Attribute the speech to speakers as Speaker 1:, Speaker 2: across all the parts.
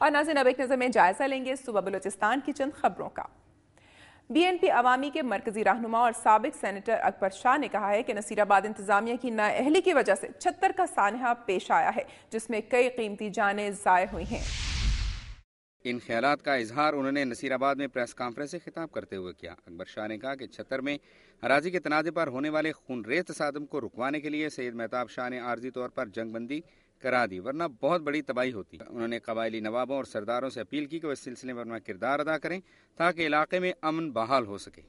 Speaker 1: اور ناظرین اب ایک نظر میں جائزہ لیں گے صوبہ بلوچستان کی چند خبروں کا۔ BNP عوامی کے مرکزی رہنما اور سابق سینیٹر اکبر شاہ نے کہا ہے کہ نصیر آباد انتظامیہ کی نااہلی کی وجہ سے 76 کا سانحہ پیش آیا ہے، جس میں کئی قیمتی جانیں ضائع ہوئی ہیں۔
Speaker 2: ان خیالات کا اظہار انہوں نے نصیر آباد میں پریس کانفرنس سے خطاب کرتے ہوئے کیا۔ اکبر شاہ نے کہا کہ 76 میں اراضی کے تنازع پر ہونے والے خون ریز تصادم کو رکوانے کے لیے سید مہتاب شاہ نے عارضی طور پر جنگ بندی کرا دی، ورنہ بہت بڑی تباہی ہوتی۔ انہوں نے قبائلی نوابوں اور سرداروں سے اپیل کی کہ وہ اس سلسلے میں اپنا کردار ادا کریں تاکہ علاقے میں امن بحال ہو سکے۔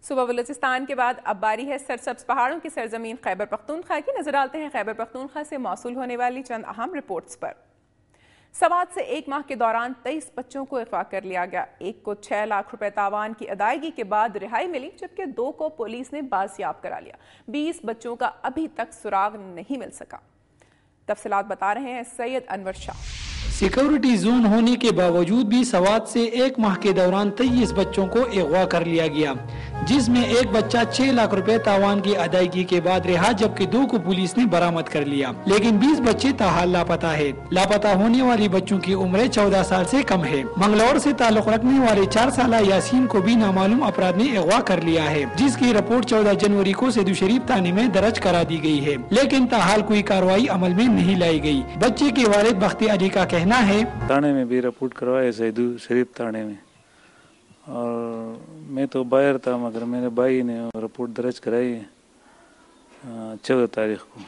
Speaker 1: صوبہ بلوچستان کے بعد اب باری ہے سرسبز پہاڑوں کی سرزمین خیبر پختونخوا کی۔ نظر ڈالتے ہیں خیبر پختونخوا سے موصول ہونے والی چند اہم رپورٹس پر۔ سوات سے 1 ماہ کے دوران 23 بچوں کو اغوا کر لیا گیا۔ ایک کو 6 لاکھ روپے تاوان کی ادائیگی کے بعد رہائی ملی، جبکہ 2 کو پولیس نے بازیاب کرا لیا۔ 20 بچوں کا ابھی تک سراغ نہیں مل سکا۔ تفصیلات بتا رہے ہیں سید انور شاہ۔
Speaker 3: سیکورٹی زون ہونے کے باوجود بھی سوات سے 1 ماہ کے دوران 23 بچوں کو اغوا کر لیا گیا، جس میں ایک بچہ 6 لاکھ روپے تاوان کی ادائیگی کے بعد رہا، جبکہ 2 کو پولیس نے برآمد کر لیا، لیکن 20 بچے تاحال لاپتہ ہے۔ لاپتہ ہونے والی بچوں کی عمریں 14 سال سے کم ہے۔ منگلور سے تعلق رکھنے والے 4 سالہ یاسین کو بھی نامعلوم افراد نے اغوا کر لیا ہے، جس کی رپورٹ 14 جنوری کو سیدو شریف تھانے میں درج کرا دی گئی ہے، لیکن تاحال کوئی کارروائی عمل میں نہیں لائی گئی۔ بچے کے والد بختی علی کا کہنا ہے
Speaker 4: تھانے میں بھی رپورٹ کروایا سیدو شریف تھانے میں، اور میں تو باہر تھا مگر میرے بھائی نے رپورٹ درج کرائی ہے 14 تاریخ کو،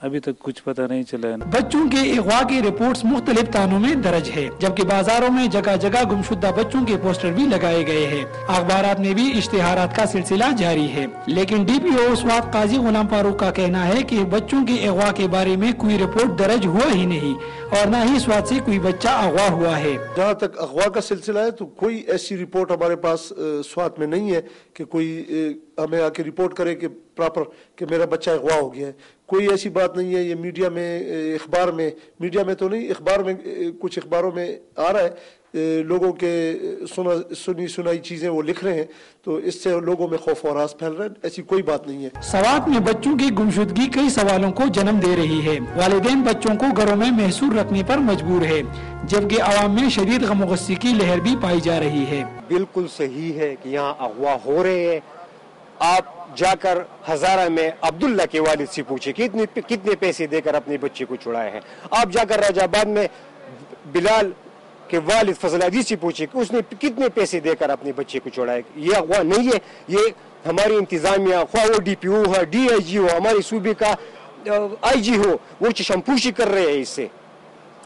Speaker 4: ابھی تک کچھ پتہ نہیں چلا ہے۔
Speaker 3: بچوں کے اغوا کی رپورٹس مختلف تھانوں میں درج ہے، جبکہ بازاروں میں جگہ جگہ گمشدہ بچوں کے پوسٹر بھی لگائے گئے ہیں۔ اخبارات میں بھی اشتہارات کا سلسلہ جاری ہے، لیکن DPO سوات قاضی غلام فاروق کا کہنا ہے کہ بچوں کے اغوا کے بارے میں کوئی رپورٹ درج ہوا ہی نہیں، اور نہ ہی سوات سے کوئی بچہ اغوا ہوا ہے۔
Speaker 5: جہاں تک اغوا کا سلسلہ ہے تو کوئی ایسی رپورٹ ہمارے پاس سوات میں نہیں ہے کہ کوئی ہمیں آ کے رپورٹ کرے کہ پراپر کہ میرا بچہ اغوا ہو گیا ہے، کوئی ایسی بات نہیں ہے۔ یہ میڈیا میں اخبار میں، میڈیا میں تو نہیں، اخبار میں کچھ اخباروں میں آ رہا ہے، لوگوں کے سنی سنائی چیزیں وہ لکھ رہے ہیں، تو اس سے لوگوں میں خوف و ہراس پھیل رہا ہے، ایسی کوئی بات نہیں ہے۔
Speaker 3: سوات میں بچوں کی گمشدگی کئی سوالوں کو جنم دے رہی ہے۔ والدین بچوں کو گھروں میں محصور رکھنے پر مجبور ہے، جبکہ عوام میں شدید غم و غصے کی لہر بھی پائی جا رہی ہے۔
Speaker 6: بالکل صحیح ہے کہ یہاں اغوا ہو رہے ہیں۔ آپ جا کر ہزارہ میں عبداللہ کے والد سے پوچھے کہ کتنے پیسے دے کر اپنے بچے کو چھڑائے ہیں۔ آپ جا کر راج آباد میں بلال کے والد فضل عزیز سے پوچھے کہ اس نے کتنے پیسے دے کر اپنے بچے کو چھڑائے۔ یہ اغوا نہیں ہے، یہ ہماری انتظامیہ، خواہ وہ DPO ہو، DIG ہو، ہمارے صوبے کا IG ہو، وہ چشم پوشی کر رہے ہیں، اس سے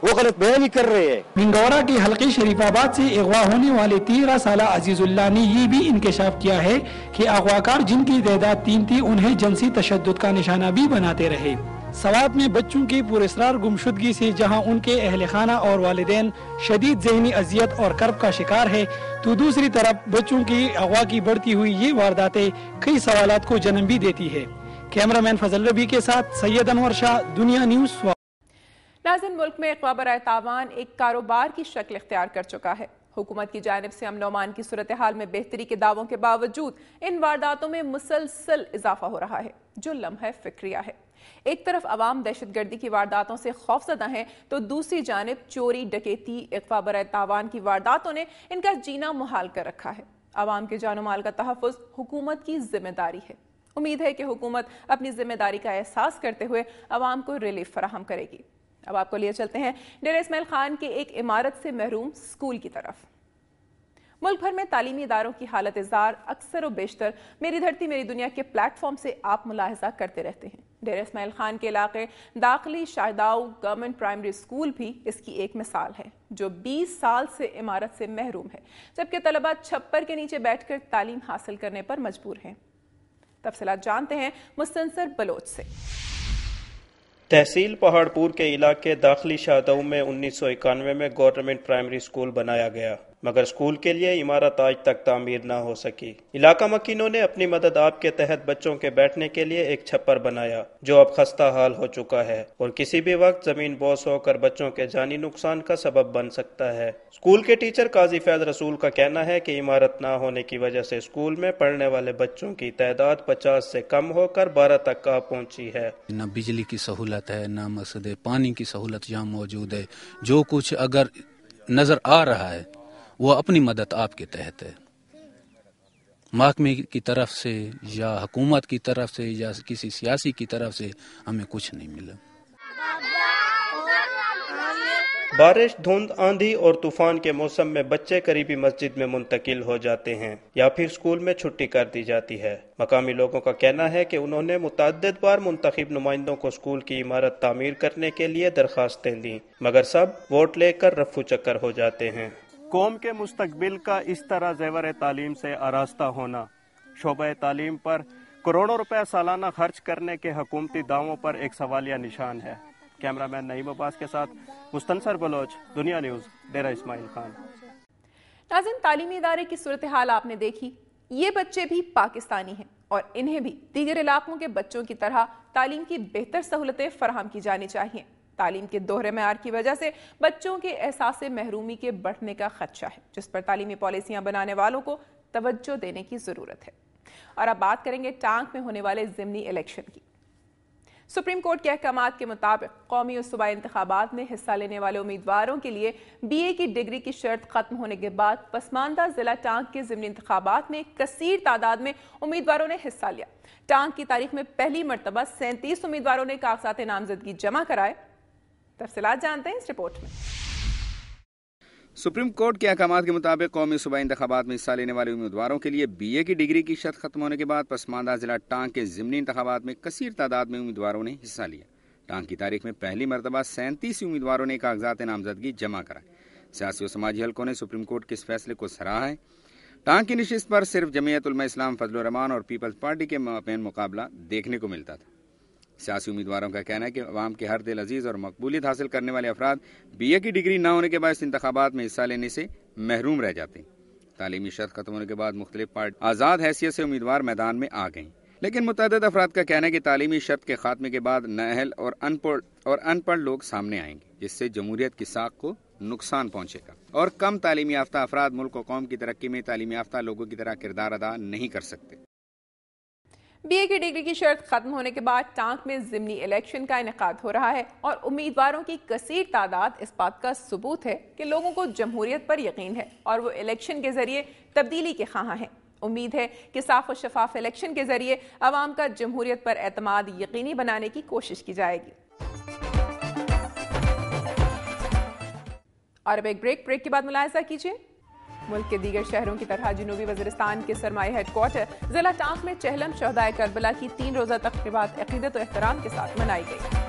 Speaker 6: وہ غلط بیانی کر رہے ہیں۔
Speaker 3: منگورہ کے حلقے شریف آباد سے اغوا ہونے والے 13 سالہ عزیز اللہ نے یہ بھی انکشاف کیا ہے کہ اغواکار جن کی تعداد 3 تھی انہیں جنسی تشدد کا نشانہ بھی بناتے رہے۔ سوات میں بچوں کی پراسرار گمشدگی سے جہاں ان کے اہل خانہ اور والدین شدید ذہنی اذیت اور کرب کا شکار ہے، تو دوسری طرف بچوں کی اغوا کی بڑھتی ہوئی یہ وارداتیں کئی سوالات کو جنم بھی دیتی ہے۔ کیمرامین فضل ربی کے ساتھ سید انور شاہ، دنیا نیوز۔
Speaker 1: ناظرین، ملک میں اغوا برائے تاوان ایک کاروبار کی شکل اختیار کر چکا ہے۔ حکومت کی جانب سے امن و امان کی صورتحال میں بہتری کے دعووں کے باوجود ان وارداتوں میں مسلسل اضافہ ہو رہا ہے، جو لمحہ فکریہ ہے۔ ایک طرف عوام دہشت گردی کی وارداتوں سے خوفزدہ ہیں، تو دوسری جانب چوری، ڈکیتی، اغوا برائے تاوان کی وارداتوں نے ان کا جینا محال کر رکھا ہے۔ عوام کے جان و مال کا تحفظ حکومت کی ذمہ داری ہے۔ امید ہے کہ حکومت اپنی ذمہ داری کا احساس کرتے ہوئے عوام کو ریلیف فراہم کرے گی۔ اب آپ کو لیے چلتے ہیں ڈیرہ اسماعیل خان کے ایک عمارت سے محروم سکول کی طرف۔ ملک بھر میں تعلیمی اداروں کی حالت زار اکثر و بیشتر میری دھرتی میری دنیا کے پلیٹ فارم سے آپ ملاحظہ کرتے رہتے ہیں۔ ڈیرہ اسماعیل خان کے علاقے داخلی شاہداؤ گورنمنٹ پرائمری اسکول بھی اس کی ایک مثال ہے، جو 20 سال سے عمارت سے محروم ہے، جبکہ طلبہ چھپر کے نیچے بیٹھ کر تعلیم حاصل کرنے پر مجبور ہیں۔ تفصیلات جانتے ہیں مستنصر بلوچ سے۔
Speaker 7: تحصیل پہاڑ پور کے علاقے داخلی شاہداؤ میں 1991 میں گورنمنٹ پرائمری اسکول بنایا گیا۔ مگر اسکول کے لیے عمارت آج تک تعمیر نہ ہو سکی۔ علاقہ مکینوں نے اپنی مدد آپ کے تحت بچوں کے بیٹھنے کے لیے ایک چھپر بنایا جو اب خستہ حال ہو چکا ہے اور کسی بھی وقت زمین بوس ہو کر بچوں کے جانی نقصان کا سبب بن سکتا ہے۔ اسکول کے ٹیچر قاضی فیض رسول کا کہنا ہے کہ عمارت نہ ہونے کی وجہ سے اسکول میں پڑھنے والے بچوں کی تعداد 50 سے کم ہو کر 12 تک آ پہنچی ہے۔
Speaker 8: نہ بجلی کی سہولت ہے، نہ مسجد پانی کی سہولت یہاں موجود ہے۔ جو کچھ اگر نظر آ رہا ہے وہ اپنی مدد آپ کے تحت ہے، محکمے کی طرف سے یا حکومت کی طرف سے یا کسی سیاسی کی طرف سے ہمیں کچھ نہیں ملا۔
Speaker 7: بارش، دھند، آندھی اور طوفان کے موسم میں بچے قریبی مسجد میں منتقل ہو جاتے ہیں یا پھر اسکول میں چھٹی کر دی جاتی ہے۔ مقامی لوگوں کا کہنا ہے کہ انہوں نے متعدد بار منتخب نمائندوں کو اسکول کی عمارت تعمیر کرنے کے لیے درخواستیں دیں مگر سب ووٹ لے کر رفو چکر ہو جاتے ہیں۔ قوم کے مستقبل کا اس طرح زیور تعلیم سے آراستہ ہونا شعبہ تعلیم پر کروڑوں روپے سالانہ خرچ کرنے کے حکومتی دعووں پر ایک سوالیہ نشان ہے۔ کیمرہ مین نعیم عباس کے ساتھ مستنصر بلوچ، دنیا نیوز، ڈیرہ اسماعیل خان۔
Speaker 1: ناظرین، تعلیمی ادارے کی صورتحال آپ نے دیکھی۔ یہ بچے بھی پاکستانی ہیں اور انہیں بھی دیگر علاقوں کے بچوں کی طرح تعلیم کی بہتر سہولتیں فراہم کی جانی چاہیے۔ تعلیم کے دوہرے معیار کی وجہ سے بچوں کے احساس محرومی کے بڑھنے کا خدشہ ہے، جس پر تعلیمی پالیسیاں بنانے والوں کو توجہ دینے کی ضرورت ہے۔ اور اب بات کریں گے ٹانک میں ہونے والے ضمنی الیکشن کی۔ سپریم کورٹ کے احکامات کے مطابق قومی اور صوبائی انتخابات میں حصہ لینے والے امیدواروں کے لیے بی اے کی ڈگری کی شرط ختم ہونے کے بعد پسماندہ ضلع ٹانک کے ضمنی انتخابات میں کثیر تعداد میں امیدواروں نے حصہ لیا۔ ٹانک کی تاریخ میں پہلی مرتبہ 37 امیدواروں نے کاغذات نامزدگی جمع کرائے۔ تفصیلات جانتے ہیں اس رپورٹ میں۔
Speaker 2: سپریم کورٹ کے احکامات کے مطابق قومی صوبائی انتخابات میں حصہ لینے والے امیدواروں کے لیے بی اے کی ڈگری کی شرط ختم ہونے کے بعد پسماندہ ضلع ٹانک کے ضمنی انتخابات میں کثیر تعداد میں امیدواروں نے حصہ لیا۔ ٹانک کی تاریخ میں پہلی مرتبہ 37 امیدواروں نے کاغذات نامزدگی جمع کرائے۔ سیاسی و سماجی حلقوں نے سپریم کورٹ کے اس فیصلے کو سراہا ہے۔ ٹانک کی نشست پر صرف جمعیت علماء اسلام فضل الرحمان اور پیپلز پارٹی کے مابین مقابلہ دیکھنے کو ملتا تھا۔ سیاسی امیدواروں کا کہنا ہے کہ عوام کے ہر دل عزیز اور مقبولیت حاصل کرنے والے افراد بی اے کی ڈگری نہ ہونے کے باعث انتخابات میں حصہ لینے سے محروم رہ جاتے ہیں۔ تعلیمی شرط ختم ہونے کے بعد مختلف پارٹی آزاد حیثیت سے امیدوار میدان میں آ گئیں، لیکن متعدد افراد کا کہنا ہے کہ تعلیمی شرط کے خاتمے کے بعد نااہل اور ان پڑھ لوگ سامنے آئیں گے، جس سے جمہوریت کی ساکھ کو نقصان پہنچے گا اور کم تعلیمی یافتہ افراد ملک و قوم کی ترقی میں تعلیم یافتہ لوگوں کی طرح کردار ادا نہیں کر سکتے۔
Speaker 1: بی اے کی ڈگری کی شرط ختم ہونے کے بعد ٹانک میں ضمنی الیکشن کا انعقاد ہو رہا ہے اور امیدواروں کی کثیر تعداد اس بات کا ثبوت ہے کہ لوگوں کو جمہوریت پر یقین ہے اور وہ الیکشن کے ذریعے تبدیلی کے خواہاں ہیں۔ امید ہے کہ صاف و شفاف الیکشن کے ذریعے عوام کا جمہوریت پر اعتماد یقینی بنانے کی کوشش کی جائے گی۔ اور اب ایک بریک کے بعد ملاحظہ کیجیے۔ ملک کے دیگر شہروں کی طرح جنوبی وزیرستان کے سرمایہ ہیڈ کوارٹر ضلع ٹانک میں چہلم شہدائے کربلا کی 3 روزہ تقریبات عقیدت و احترام کے ساتھ منائی گئی۔